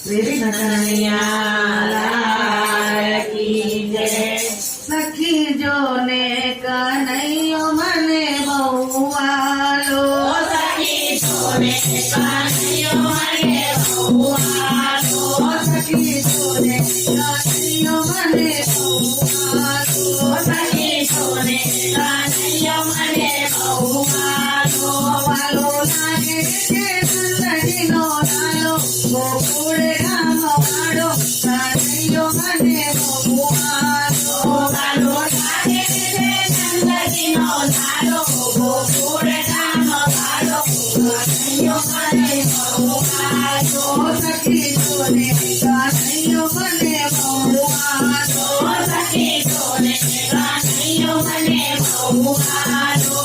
कृष्ण कन्हैया लाल की जय। सखी जो ने कन्हैयो मने बहु वालो, सखी जो ने कन्हैयो मने बहु वालो, सखी जो ने कन्हैयो मने बहु वालो, सखी जो ने कन्हैयो मने बहु वालो, वालो लागे के जिंदगी नो लालो, गोकुळ गाम वाळो कन्हैयो मने बहु वालो, वालो लागे रे जिंदगी नो लालो, गोकुळ गाम वाळो कन्हैयो मने बहु वालो, सखी जो ने कन्हैयो मने बहु वालो, सखी जो ने कन्हैयो मने बहु वालो,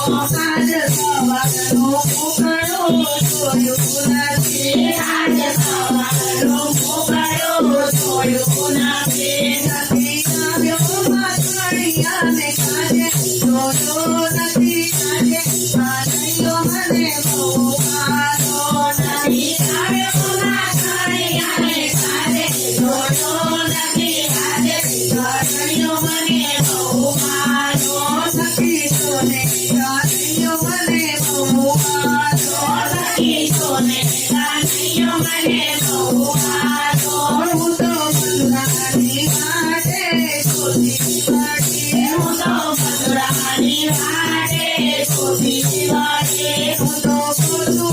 आज सवारनो मुखड़ो जोयो નથી, आज सवारनो मुखड़ो જોયો નથી, નથી આવ્યો માથાળિયાને કાજે, જોયો નથી કાજે કન્હૈયો મને બહુ વાલો, નથી આવ્યો માથાળિયાને કાજે, જોયો નથી કાજે કન્હૈયો મને બહુ વાલો, સખી જોને કન્હૈયો મને બહુ વાલો, સખી જોને કન્હૈયો મને બહુ વાલો, હું તો મધુરાની વાટે શોધી વાટી, હું તો મધુરાની વાટે શોધી વાટે, હું તો પોતું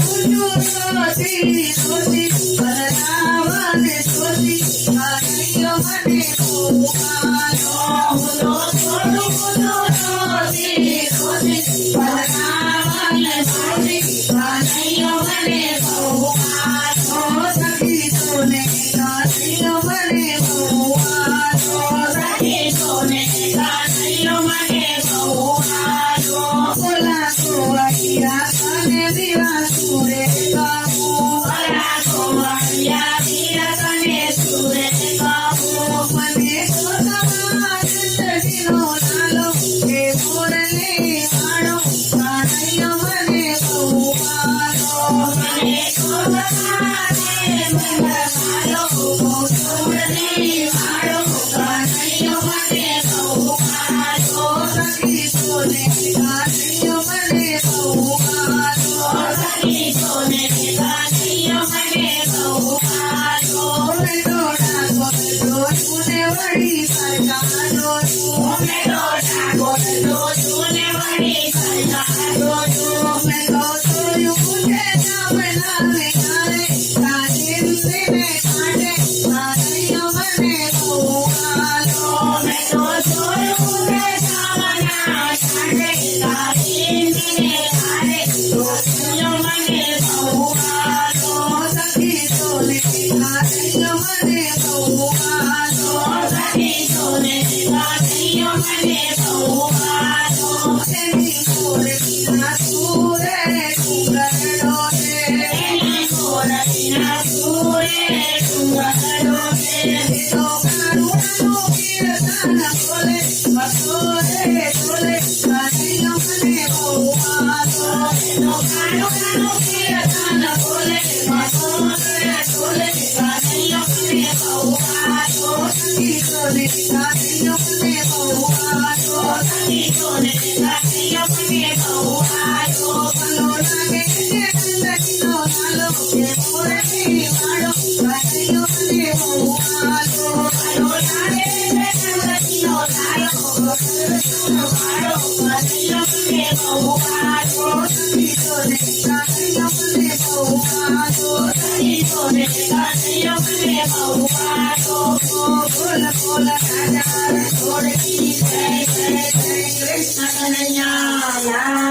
શોધી શોધી બનાવને શોધી કન્હૈયો મને બહુ વાલો, હું તો થોડું બધું શોધી શોધી બનાવને શોધી કન્હૈયો મને બહુ વાલો, સખી જોને કન્હૈયો મને બહુ વાલો, સખી જોને કન્હૈયો મને બહુ વાલો, બોલા ગોવાળિયા તને દીવા સુરે ગાવું, ભલા ગોવાળિયા વીર તને સુરે ગાવું, મને તો તમારા જિંદગીનો લાલો, એ મોરલી વાળો કન્હૈયો મને બહુ વાલો, મને તો તમારે મનવાળો, ગોકુળની વાળો કન્હૈયો મને બહુ વાલો, સખી જોને કન્હૈયો મને બહુ વાલો, સખી જોને કન્હૈયો મને બહુ વાલો, મેં દોડા ગોળો છુને વળી સરકારો છું, મેં દોઢા ગોળો છું ને વળી સરકારો છું, મેં તો જોયું છે ચાવડાને કારે, કાચિંદીને કાંઠે કન્હૈયો મને બહુ વાલો, મેં તો જોયું કે સાવના કાંઠે કાચિંદીને કાઢે, કન્હૈયો મને બહુ વાલો, સખી જોને કન્હૈયો મને બહુ વાલો, સખી જોને કન્હૈયો મને બહુ વાલો, એની મોરલીના સુરે ઘૂંઘરડો છે, એની મોરલીના સુરે ઘૂંઘરડો છે, એ તો કાળું કીર્તન બોલે, વસોરે બોલે કન્હૈયો મને બહુ વાલો, એનો કાળો કાળો કીર્તન બોલે, વસોરે બોલે કન્હૈયો મને બહુ વાલો, સખી જોને કન્હૈયો મને બહુ વાલો, સખી જોને કન્હૈયો મને બહુ વાલો, ભલો લાગે કે જિંદગીનો લાલો, એ મોરલી વાળો કન્હૈયો મને બહુ વાલો, ભલો લાગે રે જિંદગીનો લાલો, ગોકુળનો વાળો કન્હૈયો મને બહુ વાલો, સખી જોને કન્હૈયો મને બહુ વાલો, સખી જોને કન્હૈયો મને બહુ વાલો, બોલ બોલ રાજા છોડતી જય જય જય કૃષ્ણ કનૈયા લાલ